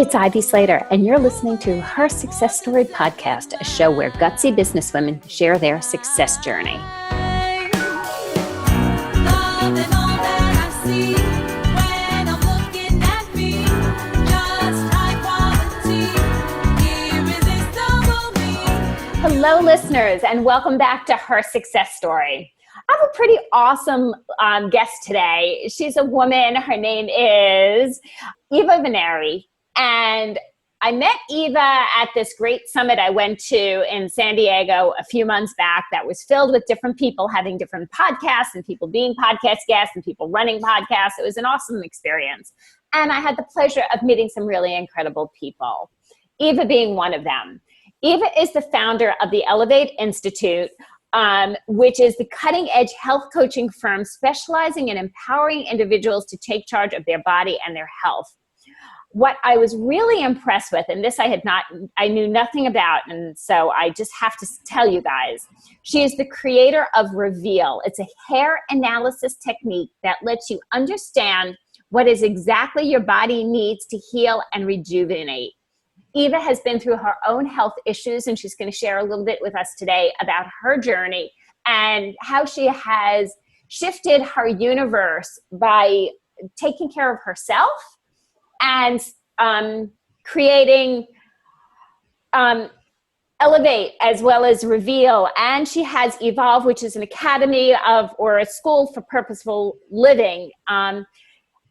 It's Ivy Slater, and you're listening to Her Success Story Podcast, a show where gutsy businesswomen share their success journey. Hello, listeners, and welcome back to Her Success Story. I have a pretty awesome guest today. She's a woman. Her name is Eva Vennari. And I met Eva at this great summit I went to in San Diego a few months back that was filled with different people having different podcasts and people being podcast guests and people running podcasts. It was an awesome experience. And I had the pleasure of meeting some really incredible people, Eva being one of them. Eva is the founder of the Elevate Institute, which is the cutting-edge health coaching firm specializing in empowering individuals to take charge of their body and their health. What I was really impressed with, and this I knew nothing about, and so I just have to tell you guys, she is the creator of Reveal. It's a hair analysis technique that lets you understand what is exactly your body needs to heal and rejuvenate. Eva has been through her own health issues, and she's going to share a little bit with us today about her journey and how she has shifted her universe by taking care of herself and creating Elevate as well as Reveal. And she has Evolve, which is an academy or a school for purposeful living. I'm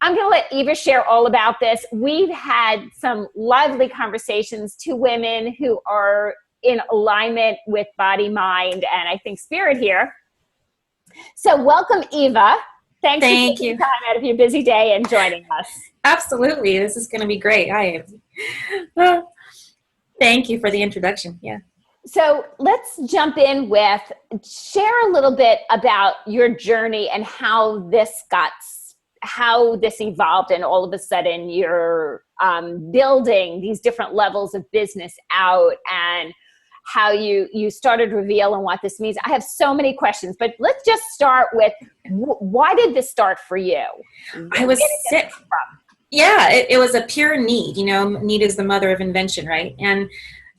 going to let Eva share all about this. We've had some lively conversations, two women who are in alignment with body, mind, and I think spirit here. So welcome, Eva. Thank you for taking time out of your busy day and joining us. Absolutely. This is going to be great. Thank you for the introduction. Yeah. So let's jump in with share a little bit about your journey and how this evolved, and all of a sudden you're building these different levels of business out, and how you started Reveal and what this means. I have so many questions, but let's just start with why did this start for you? I was sick. Yeah, it was a pure need. Need is the mother of invention, right? And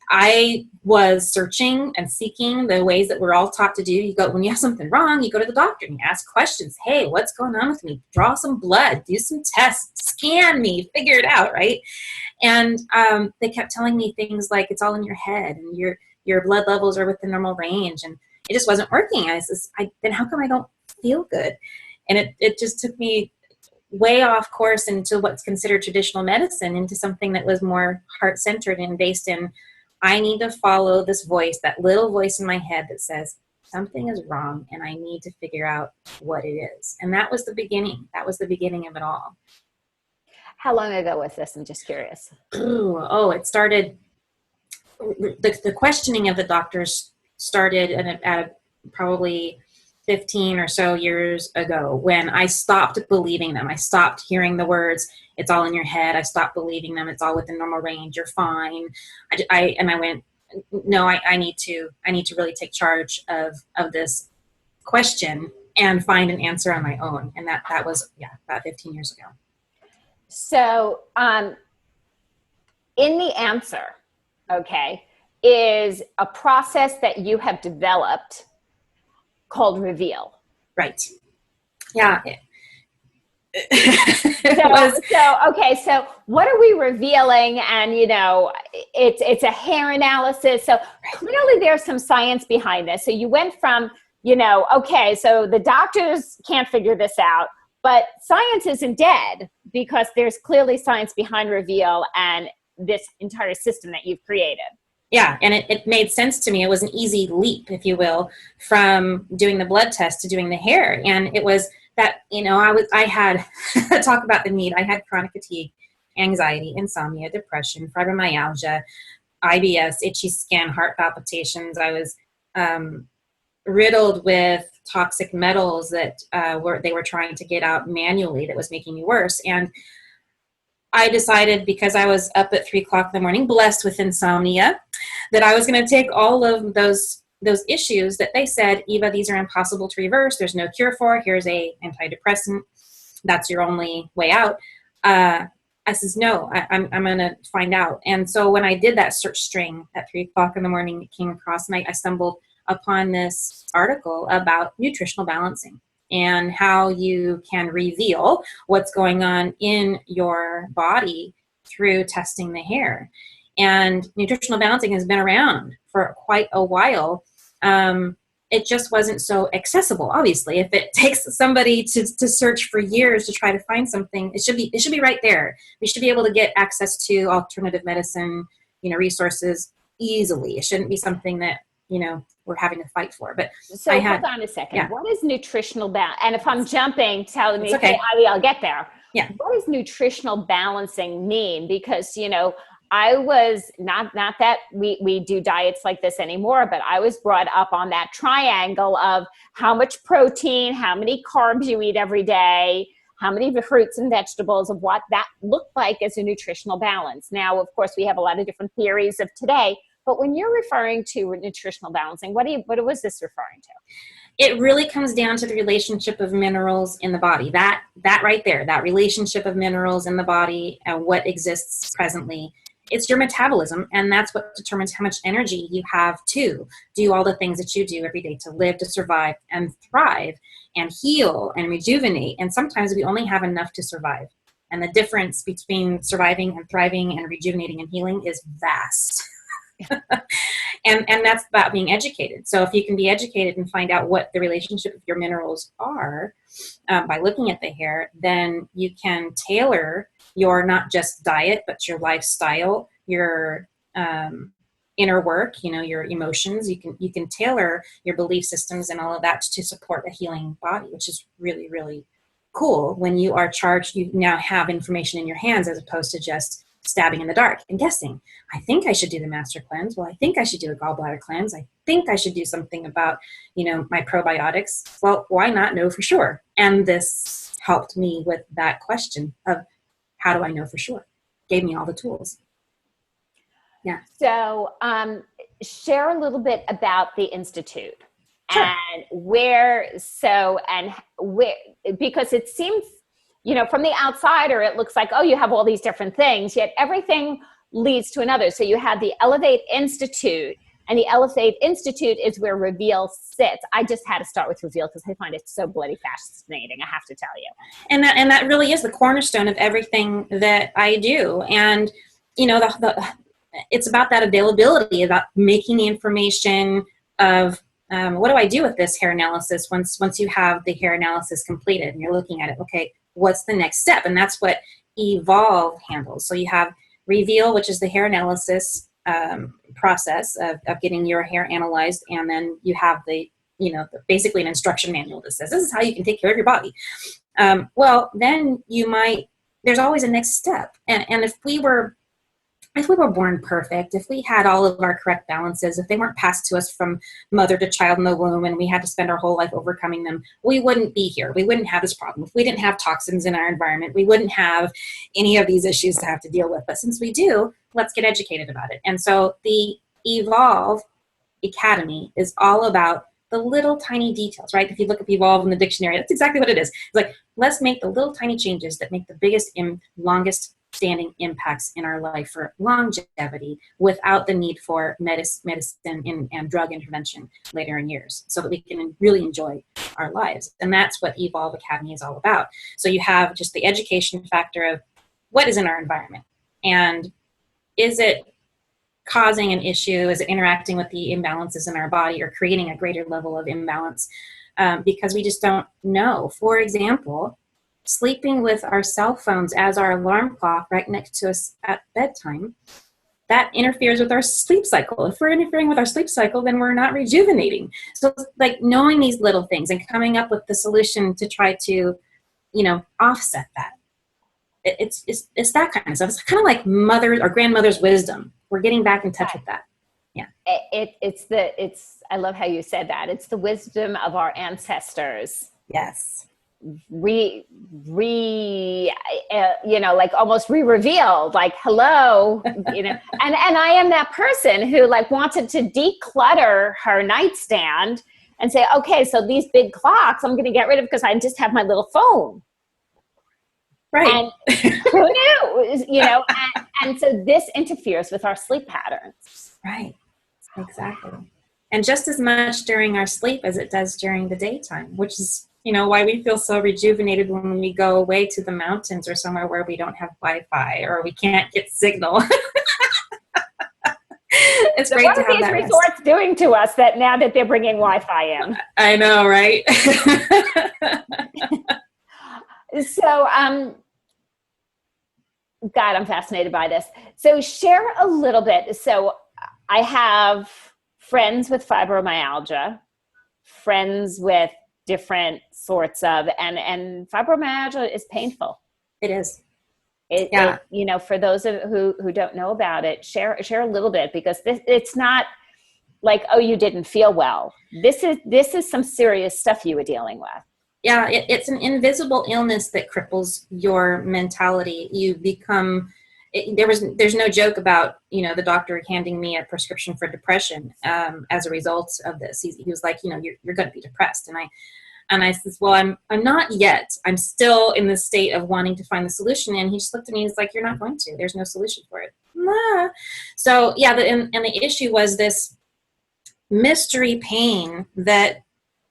I was searching and seeking the ways that we're all taught to do. When you have something wrong, you go to the doctor and you ask questions. Hey, what's going on with me? Draw some blood, do some tests, scan me, figure it out, right? And they kept telling me things like, it's all in your head and your blood levels are within normal range. And it just wasn't working. Then how come I don't feel good? And it just took me way off course into what's considered traditional medicine, into something that was more heart-centered and based in, I need to follow this voice, that little voice in my head that says something is wrong and I need to figure out what it is. And that was the beginning. That was the beginning of it all. How long ago was this? I'm just curious. It started, the questioning of the doctors started at probably 15 or so years ago, when I stopped believing them. I stopped hearing the words, it's all in your head. I stopped believing them. It's all within normal range. You're fine. I went, no, I need to really take charge of this question and find an answer on my own. And that was, about 15 years ago. So, in the answer, is a process that you have developed called Reveal. Right. Yeah. So what are we revealing? And, it's a hair analysis. So clearly there's some science behind this. So you went from, so the doctors can't figure this out, but science isn't dead, because there's clearly science behind Reveal and this entire system that you've created. Yeah, and it made sense to me. It was an easy leap, if you will, from doing the blood test to doing the hair. And it was that, I had, talk about the need. I had chronic fatigue, anxiety, insomnia, depression, fibromyalgia, IBS, itchy skin, heart palpitations. I was riddled with toxic metals that they were trying to get out manually, that was making me worse. And I decided, because I was up at 3:00 in the morning, blessed with insomnia, that I was going to take all of those issues that they said, Eva, these are impossible to reverse. There's no cure for. Here's a antidepressant. That's your only way out. I says, no, I'm going to find out. And so when I did that search string at 3:00 in the morning, it came across, and I stumbled upon this article about nutritional balancing and how you can reveal what's going on in your body through testing the hair. And nutritional balancing has been around for quite a while. It just wasn't so accessible. Obviously, if it takes somebody to search for years to try to find something, it should be right there. We should be able to get access to alternative medicine, resources easily. It shouldn't be something that, we're having to fight for. But so hold on a second. Yeah. What is nutritional balance? And if I'm jumping, tell me, okay. I'll get there. Yeah. What does nutritional balancing mean? Because, I was not that we do diets like this anymore, but I was brought up on that triangle of how much protein, how many carbs you eat every day, how many fruits and vegetables, of what that looked like as a nutritional balance. Now, of course, we have a lot of different theories of today, but when you're referring to nutritional balancing, what was this referring to? It really comes down to the relationship of minerals in the body. That right there, that relationship of minerals in the body and what exists presently. It's your metabolism, and that's what determines how much energy you have to do all the things that you do every day to live, to survive, and thrive, and heal, and rejuvenate. And sometimes we only have enough to survive. And the difference between surviving and thriving and rejuvenating and healing is vast. and that's about being educated. So if you can be educated and find out what the relationship of your minerals are by looking at the hair, then you can tailor your not just diet, but your lifestyle, your inner work, your emotions. You can tailor your belief systems and all of that to support a healing body, which is really, really cool. When you are charged, you now have information in your hands as opposed to just stabbing in the dark and guessing. I think I should do the master cleanse. Well, I think I should do a gallbladder cleanse. I think I should do something about, my probiotics. Well, why not know for sure? And this helped me with that question of how do I know for sure? Gave me all the tools. Yeah. So share a little bit about the Institute. Sure. And because it seems, from the outsider, it looks like, oh, you have all these different things, yet everything leads to another. So you have the Elevate Institute, and the Elevate Institute is where Reveal sits. I just had to start with Reveal because I find it so bloody fascinating, I have to tell you. And that really is the cornerstone of everything that I do. And, it's about that availability, about making the information of what do I do with this hair analysis once you have the hair analysis completed and you're looking at it. Okay, what's the next step? And that's what Evolve handles. So you have Reveal, which is the hair analysis process of getting your hair analyzed. And then you have basically an instruction manual that says, this is how you can take care of your body. Well, then there's always a next step. And if we were born perfect, if we had all of our correct balances, if they weren't passed to us from mother to child in the womb and we had to spend our whole life overcoming them, we wouldn't be here. We wouldn't have this problem. If we didn't have toxins in our environment, we wouldn't have any of these issues to have to deal with. But since we do, let's get educated about it. And so the Evolve Academy is all about the little tiny details, right? If you look up Evolve in the dictionary, that's exactly what it is. It's like, let's make the little tiny changes that make the biggest and longest standing impacts in our life for longevity without the need for medicine and drug intervention later in years so that we can really enjoy our lives. And that's what Evolve Academy is all about. So you have just the education factor of what is in our environment and is it causing an issue? Is it interacting with the imbalances in our body or creating a greater level of imbalance? Because we just don't know. For example, sleeping with our cell phones as our alarm clock right next to us at bedtime, that interferes with our sleep cycle. If we're interfering with our sleep cycle, then we're not rejuvenating. So it's like knowing these little things and coming up with the solution to try to, offset that. It's that kind of stuff. It's kind of like mother's or grandmother's wisdom. We're getting back in touch with that. Yeah. I love how you said that. It's the wisdom of our ancestors. Yes. Like almost revealed, like, hello, and I am that person who wanted to declutter her nightstand and say, okay, so these big clocks I'm going to get rid of because I just have my little phone. Right. And who knew, and so this interferes with our sleep patterns. Right. Exactly. And just as much during our sleep as it does during the daytime, which is, why we feel so rejuvenated when we go away to the mountains or somewhere where we don't have Wi-Fi or we can't get signal. It's great to have that rest. What are these resorts doing to us that now that they're bringing Wi-Fi in? I know, right? So, God, I'm fascinated by this. So share a little bit. So I have friends with fibromyalgia, friends with different sorts of, and fibromyalgia is painful. It is. For those who don't know about it, share a little bit, because it's not like, oh, you didn't feel well. This is some serious stuff you were dealing with. Yeah, it's an invisible illness that cripples your mentality. You become, there's no joke about, the doctor handing me a prescription for depression as a result of this. He was like, you're going to be depressed. And I says, well, I'm not yet. I'm still in the state of wanting to find the solution. And he just looked at me and he's like, you're not going to. There's no solution for it. Nah. So yeah, and the issue was this mystery pain that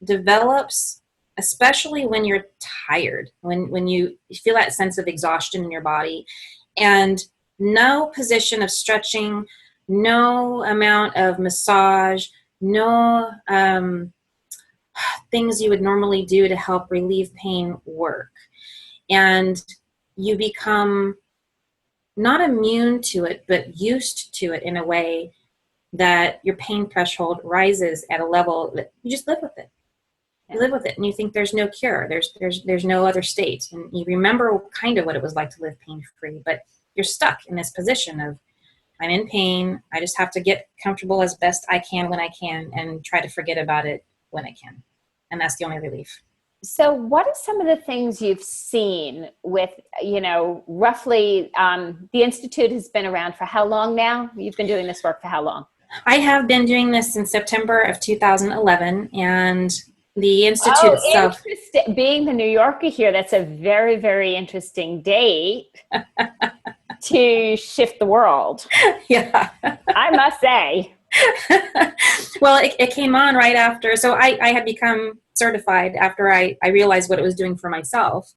develops, especially when you're tired, when you feel that sense of exhaustion in your body, and no position of stretching, no amount of massage, no things you would normally do to help relieve pain work. And you become not immune to it, but used to it in a way that your pain threshold rises at a level that you just live with it. You live with it, and you think there's no cure. There's no other state, and you remember kind of what it was like to live pain-free, but you're stuck in this position of, I'm in pain. I just have to get comfortable as best I can when I can, and try to forget about it when I can, and that's the only relief. So, what are some of the things you've seen with, roughly? The Institute has been around for how long now? You've been doing this work for how long? I have been doing this since September of 2011, and the Institute itself. Interesting. Being the New Yorker here, that's a very, very interesting date to shift the world. Yeah. I must say. Well, it came on right after. So I had become certified after I realized what it was doing for myself,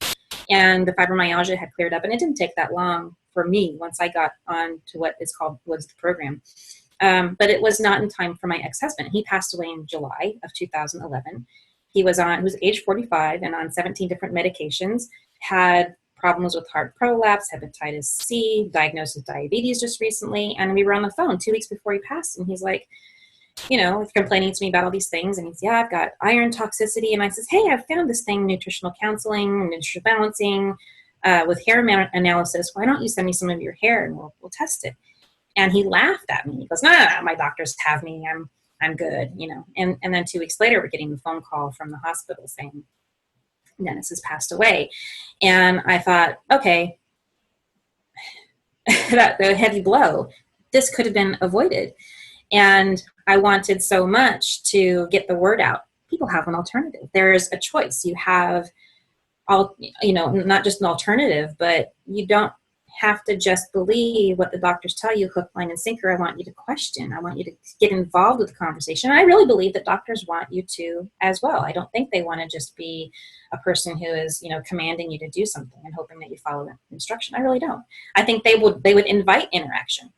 and the fibromyalgia had cleared up. And it didn't take that long for me once I got on to what is called was the program. But it was not in time for my ex-husband. He passed away in July of 2011. He was age 45 and on 17 different medications, had problems with heart prolapse, hepatitis C, diagnosed with diabetes just recently. And we were on the phone 2 weeks before he passed. And he's like, complaining to me about all these things. And he's, yeah, I've got iron toxicity. And I says, hey, I've found this thing, nutritional counseling, nutritional balancing, with hair analysis. Why don't you send me some of your hair and we'll test it? And he laughed at me. He goes, no, my doctors have me. I'm good, And then 2 weeks later, we're getting the phone call from the hospital saying Dennis has passed away. And I thought, okay, the heavy blow, this could have been avoided. And I wanted so much to get the word out. People have an alternative. There's a choice. You have, not just an alternative, but you don't have to just believe what the doctors tell you, hook, line, and sinker. I want you to question. I want you to get involved with the conversation. And I really believe that doctors want you to as well. I don't think they want to just be a person who is, commanding you to do something and hoping that you follow that instruction. I really don't. I think they would invite interaction.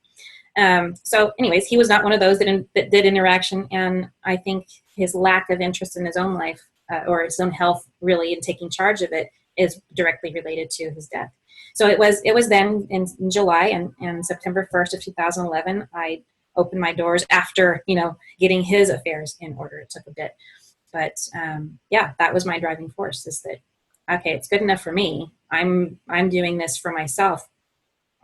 So anyways, he was not one of those that did interaction. And I think his lack of interest in his own life or his own health really and taking charge of it is directly related to his death. So it was then in July and September 1st of 2011, I opened my doors after, getting his affairs in order. It took a bit, but that was my driving force, is that, okay, it's good enough for me. I'm doing this for myself.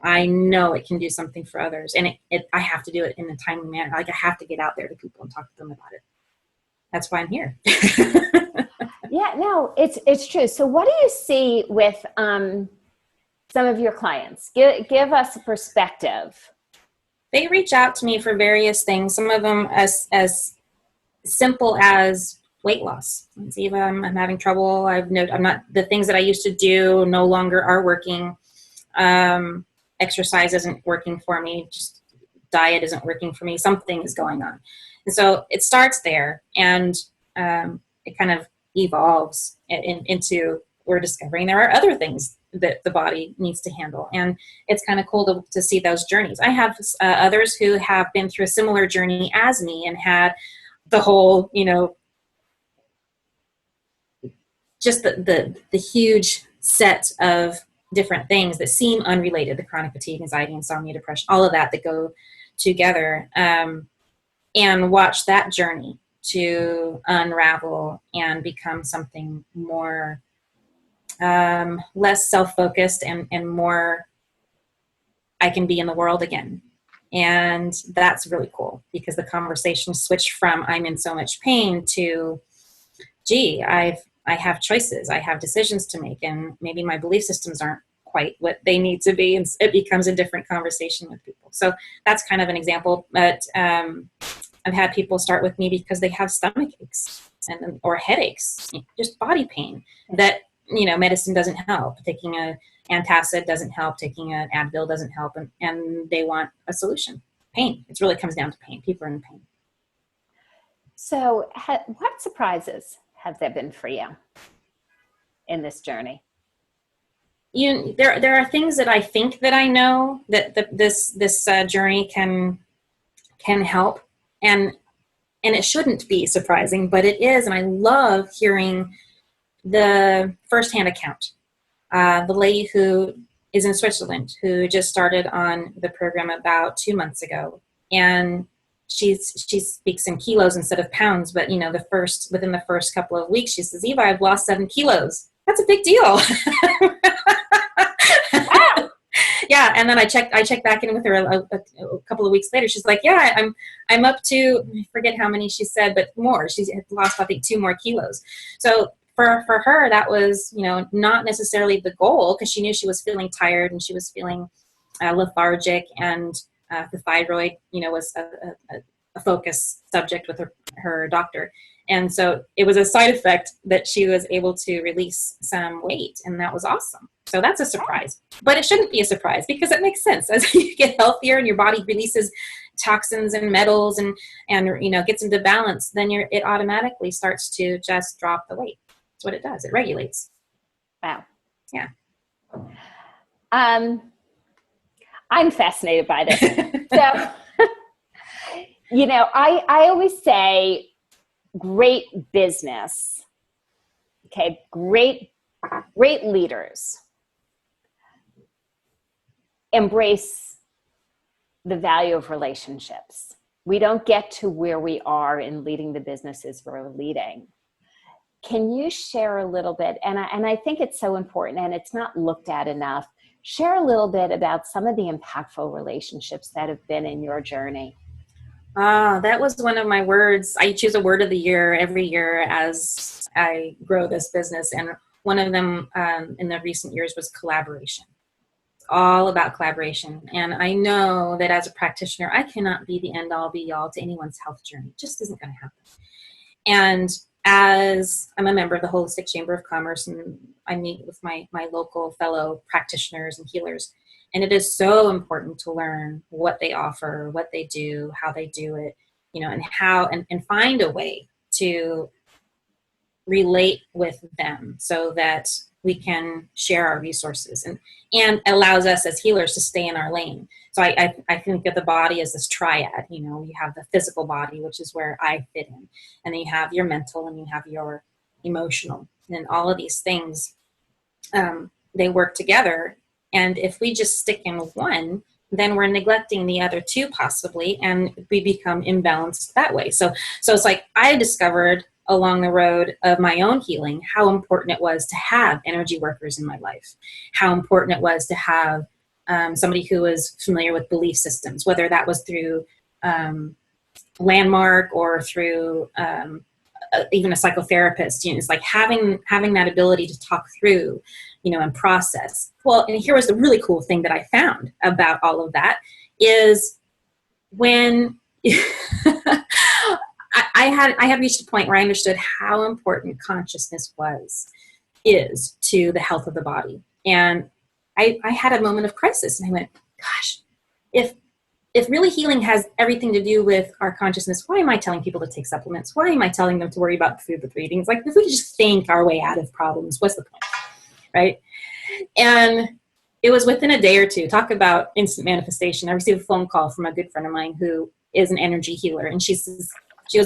I know it can do something for others, and I have to do it in a timely manner. Like, I have to get out there to people and talk to them about it. That's why I'm here. Yeah, no, it's true. So what do you see with some of your clients? Give us a perspective. They reach out to me for various things. Some of them as simple as weight loss. It's, Eva, I'm having trouble. The things that I used to do no longer are working. Exercise isn't working for me. Just diet isn't working for me. Something is going on. And so it starts there, and it kind of evolves into, we're discovering there are other things that the body needs to handle. And it's kind of cool to see those journeys. I have others who have been through a similar journey as me and had the whole, just the huge set of different things that seem unrelated, the chronic fatigue, anxiety, insomnia, depression, all of that go together, and watch that journey to unravel and become something more, less self-focused and more, I can be in the world again. And that's really cool, because the conversation switched from I'm in so much pain to, gee, I have choices, I have decisions to make, and maybe my belief systems aren't quite what they need to be, and it becomes a different conversation with people. So that's kind of an example. But I've had people start with me because they have stomach aches or headaches, just body pain that, medicine doesn't help. Taking a antacid doesn't help. Taking an Advil doesn't help. And they want a solution. Pain. It really comes down to pain. People are in pain. So what surprises have there been for you in this journey? There are things that I think that I know that this journey can help, and it shouldn't be surprising, but it is. And I love hearing the firsthand account. The lady who is in Switzerland, who just started on the program about 2 months ago, and she speaks in kilos instead of pounds. But within the first couple of weeks, she says, "Eva, I've lost 7 kilos. That's a big deal." Yeah, and then I checked back in with her a couple of weeks later. She's like, "Yeah, I'm up to," I forget how many she said, but more. She had lost, I think, 2 more kilos. So for her, that was not necessarily the goal, because she knew she was feeling tired and she was feeling lethargic, and the thyroid was a focus subject with her doctor. And so it was a side effect that she was able to release some weight, and that was awesome. So that's a surprise, but it shouldn't be a surprise, because it makes sense. As you get healthier and your body releases toxins and metals and gets into balance, then it automatically starts to just drop the weight. That's what it does. It regulates. Wow. Yeah. I'm fascinated by this. So, I always say great business, okay, great leaders embrace the value of relationships. We don't get to where we are in leading the businesses we're leading. Can you share a little bit, and I think it's so important and it's not looked at enough, share a little bit about some of the impactful relationships that have been in your journey? That was one of my words. I choose a word of the year every year as I grow this business. And one of them in the recent years was collaboration. It's all about collaboration. And I know that as a practitioner, I cannot be the end all be all to anyone's health journey. It just isn't going to happen. And as I'm a member of the Holistic Chamber of Commerce, and I meet with my local fellow practitioners and healers, and it is so important to learn what they offer, what they do, how they do it, and find a way to relate with them so that we can share our resources, and allows us as healers to stay in our lane. So I think of the body as this triad. You have the physical body, which is where I fit in, and then you have your mental, and you have your emotional, and all of these things, they work together. And if we just stick in one, then we're neglecting the other two possibly, and we become imbalanced that way. So it's like I discovered along the road of my own healing how important it was to have energy workers in my life, how important it was to have somebody who was familiar with belief systems, whether that was through Landmark or through even a psychotherapist. It's like having that ability to talk through, and process. Well, and here was the really cool thing that I found about all of that is when I had reached a point where I understood how important consciousness is to the health of the body. And I had a moment of crisis, and I went, gosh, if really healing has everything to do with our consciousness, why am I telling people to take supplements? Why am I telling them to worry about the food that they're eating? It's like, if we could just think our way out of problems, what's the point, right? And it was within a day or two. Talk about instant manifestation. I received a phone call from a good friend of mine who is an energy healer. And she goes,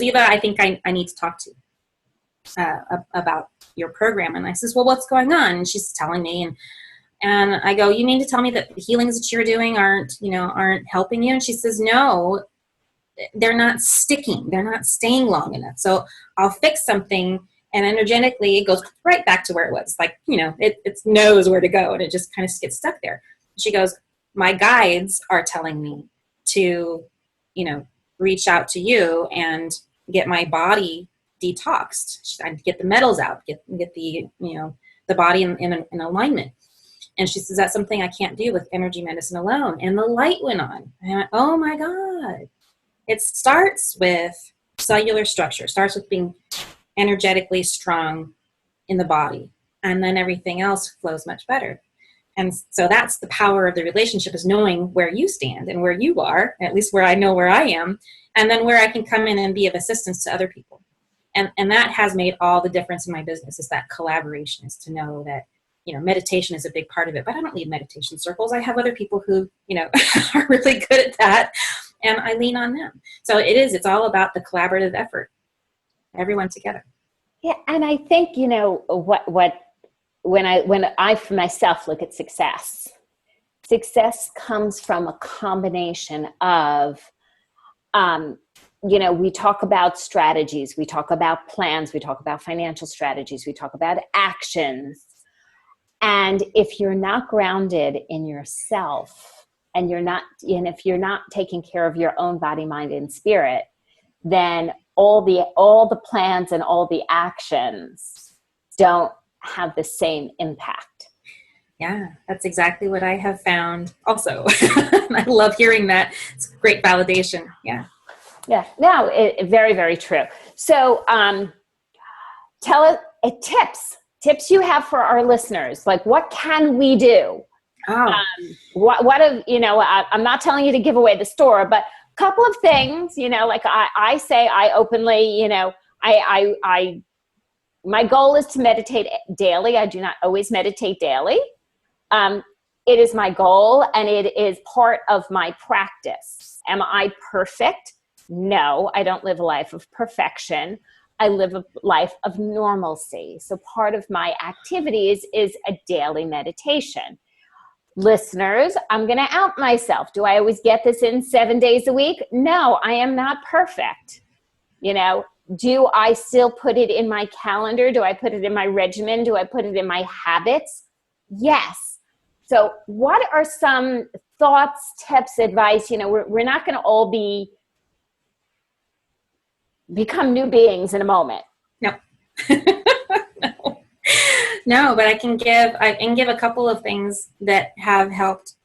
Eva, I think I need to talk to you about your program. And I says, well, what's going on? And she's telling me, and I go, you mean to tell me that the healings that you're doing aren't helping you? And she says, no, they're not sticking. They're not staying long enough. So I'll fix something, and energetically it goes right back to where it was. Like, it knows where to go, and it just kind of gets stuck there. She goes, my guides are telling me to, reach out to you and get my body detoxed. I'd get the metals out, get the, the body in alignment. And she says, that's something I can't do with energy medicine alone. And the light went on. And I went, oh my God. It starts with cellular structure, starts with being energetically strong in the body. And then everything else flows much better. And so that's the power of the relationship, is knowing where you stand and where you are, at least where I know where I am, and then where I can come in and be of assistance to other people. And that has made all the difference in my business, is that collaboration, is to know that, meditation is a big part of it, but I don't need meditation circles. I have other people who, are really good at that, and I lean on them. So it's all about the collaborative effort, everyone together. Yeah. And I think, when I for myself look at success comes from a combination of, we talk about strategies, we talk about plans, we talk about financial strategies, we talk about actions. And if you're not grounded in yourself, and if you're not taking care of your own body, mind, and spirit, then all the plans and all the actions don't have the same impact. Yeah, that's exactly what I have found also. I love hearing that. It's great validation. Yeah. Yeah. No, very, very true. So tell us tips you have for our listeners. Like, what can we do? Oh. I'm not telling you to give away the store, but a couple of things, like I say, I openly, my goal is to meditate daily. I do not always meditate daily. It is my goal, and it is part of my practice. Am I perfect? No, I don't live a life of perfection. I live a life of normalcy. So part of my activities is a daily meditation. Listeners, I'm going to out myself. Do I always get this in 7 days a week? No, I am not perfect. Do I still put it in my calendar? Do I put it in my regimen? Do I put it in my habits? Yes. So what are some thoughts, tips, advice? We're not going to all become new beings in a moment. No. No, but I can give a couple of things that have helped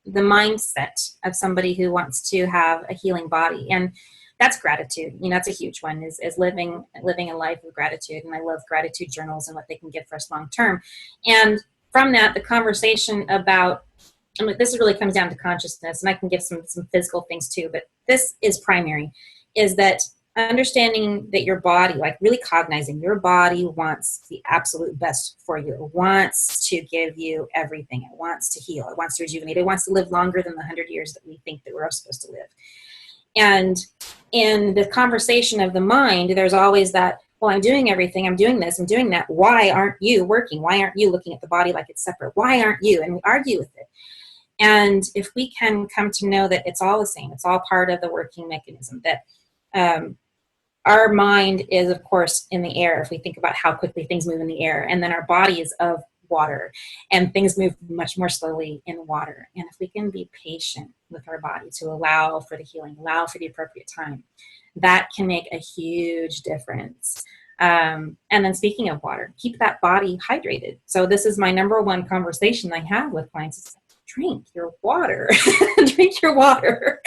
the mindset of somebody who wants to have a healing body. And that's gratitude. That's a huge one, is living a life of gratitude. And I love gratitude journals and what they can give for us long term. And from that, the conversation about, this really comes down to consciousness, and I can give some physical things too, but this is primary, is that understanding that your body, like really cognizing your body wants the absolute best for you. It wants to give you everything. It wants to heal. It wants to rejuvenate. It wants to live longer than the 100 years that we think that we're supposed to live. And in the conversation of the mind, there's always that, well, I'm doing everything. I'm doing this. I'm doing that. Why aren't you working? Why aren't you looking at the body like it's separate? Why aren't you? And we argue with it. And if we can come to know that it's all the same, it's all part of the working mechanism, that our mind is, of course, in the air. If we think about how quickly things move in the air, and then our body is of water, and things move much more slowly in water. And if we can be patient with our body to allow for the healing, allow for the appropriate time, that can make a huge difference. And then speaking of water, keep that body hydrated. So this is my number one conversation I have with clients. It's like, drink your water. Drink your water.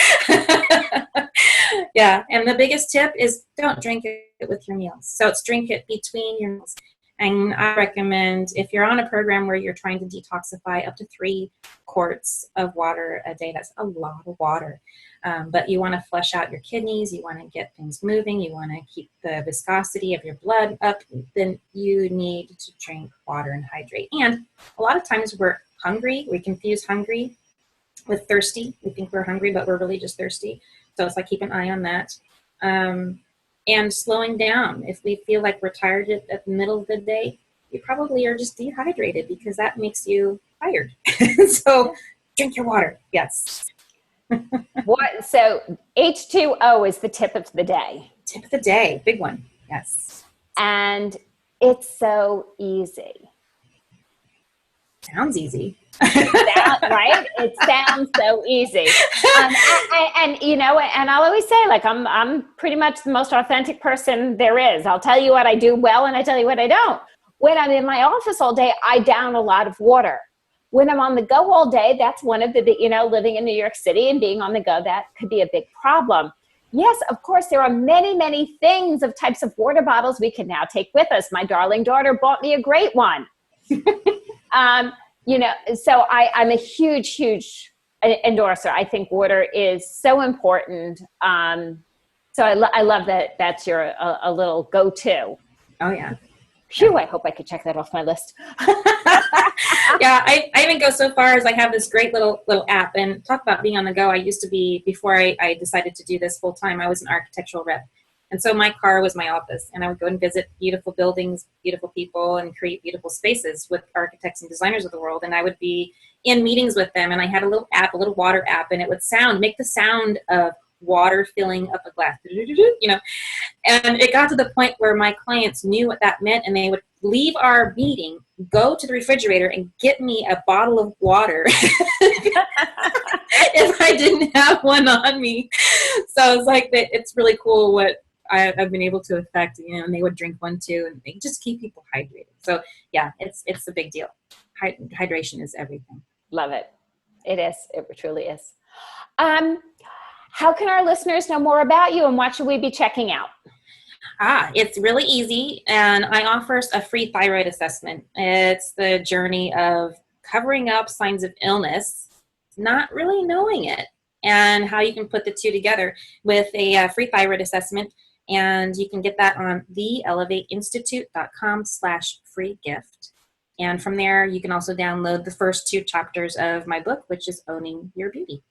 Yeah. And the biggest tip is don't drink it with your meals. So it's drink it between your meals. And I recommend, if you're on a program where you're trying to detoxify, up to 3 quarts of water a day. That's a lot of water. But you want to flush out your kidneys. You want to get things moving. You want to keep the viscosity of your blood up. Then you need to drink water and hydrate. And a lot of times we're hungry. We confuse hungry with thirsty. We think we're hungry, but we're really just thirsty. So it's like keep an eye on that. And slowing down. If we feel like we're tired at the middle of the day, you probably are just dehydrated because that makes you tired. So drink your water. Yes. So H2O is the tip of the day. Tip of the day. Big one. Yes. And it's so easy. Sounds easy. Right? It sounds so easy. And you know, and I'll always say, like, I'm pretty much the most authentic person there is. I'll tell you what I do well, and I tell you what I don't. When I'm in my office all day, I down a lot of water. When I'm on the go all day, that's one of the, you know, living in New York City and being on the go, that could be a big problem. Yes, of course, there are many, many things of types of water bottles we can now take with us. My darling daughter bought me a great one. You know, so I'm a huge, huge endorser. I think water is so important. So I love that that's your a little go-to. Oh, yeah. Phew, I hope I could check that off my list. Yeah, I even go so far as I have this great little app. And talk about being on the go. I used to be, before I decided to do this full time, I was an architectural rep. And so my car was my office, and I would go and visit beautiful buildings, beautiful people, and create beautiful spaces with architects and designers of the world. And I would be in meetings with them, and I had a little app, a little water app, and it would make the sound of water filling up a glass, you know. And it got to the point where my clients knew what that meant, and they would leave our meeting, go to the refrigerator, and get me a bottle of water if I didn't have one on me. So it's like that. It's really cool what I've been able to affect, you know, and they would drink one too, and they just keep people hydrated. So yeah, it's a big deal. Hydration is everything. Love it. It is. It truly is. How can our listeners know more about you, and what should we be checking out? It's really easy, and I offer a free thyroid assessment. It's the journey of covering up signs of illness, not really knowing it, and how you can put the two together with a free thyroid assessment. And you can get that on theelevateinstitute.com/free gift. And from there, you can also download the first 2 chapters of my book, which is Owning Your Beauty.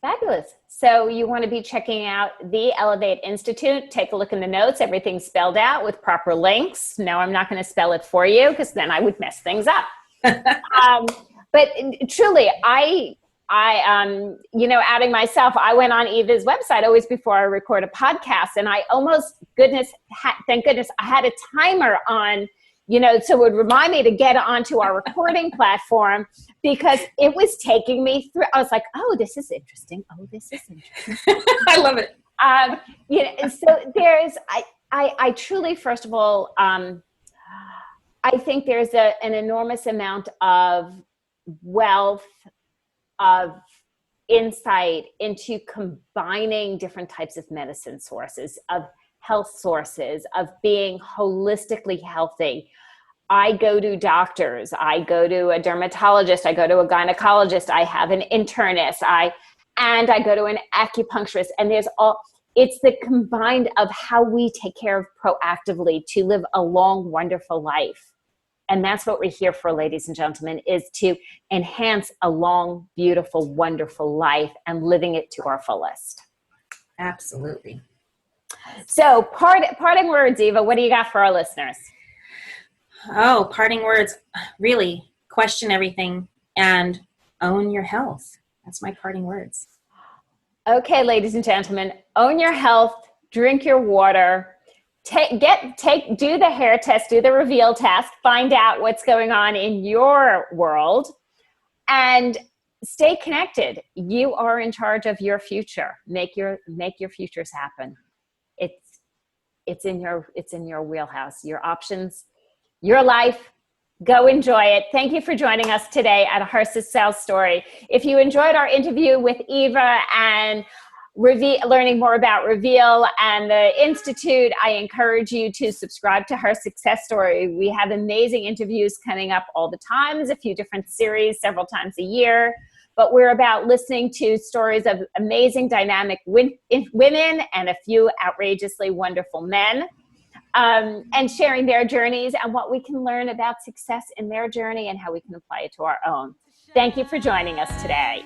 Fabulous. So you want to be checking out the Elevate Institute. Take a look in the notes. Everything's spelled out with proper links. No, I'm not going to spell it for you because then I would mess things up. But truly, I you know, adding myself, I went on Eva's website always before I record a podcast, and I almost, thank goodness, I had a timer on, you know, so it would remind me to get onto our recording platform, because it was taking me through. I was like, oh, this is interesting. Oh, this is interesting. I love it. You know, so there's, I truly, first of all, I think there's an enormous amount of wealth, of insight into combining different types of medicine sources, of health sources, of being holistically healthy. I go to doctors, I go to a dermatologist, I go to a gynecologist, I have an internist, and I go to an acupuncturist, and it's the combined of how we take care of proactively to live a long, wonderful life. And that's what we're here for, ladies and gentlemen, is to enhance a long, beautiful, wonderful life and living it to our fullest. Absolutely. So parting words, Eva, what do you got for our listeners? Oh, parting words. Really question everything and own your health. That's my parting words. Okay, ladies and gentlemen, own your health, drink your water, do the hair test, do the reveal test, find out what's going on in your world, and stay connected. You are in charge of your future. Make your futures happen. It's in your wheelhouse, your options, your life. Go enjoy it. Thank you for joining us today at Her Success Story. If you enjoyed our interview with Eva and learning more about Reveal and the Institute, I encourage you to subscribe to Her Success Story. We have amazing interviews coming up all the time. There's a few different series several times a year, but we're about listening to stories of amazing dynamic women and a few outrageously wonderful men, and sharing their journeys and what we can learn about success in their journey and how we can apply it to our own. Thank you for joining us today.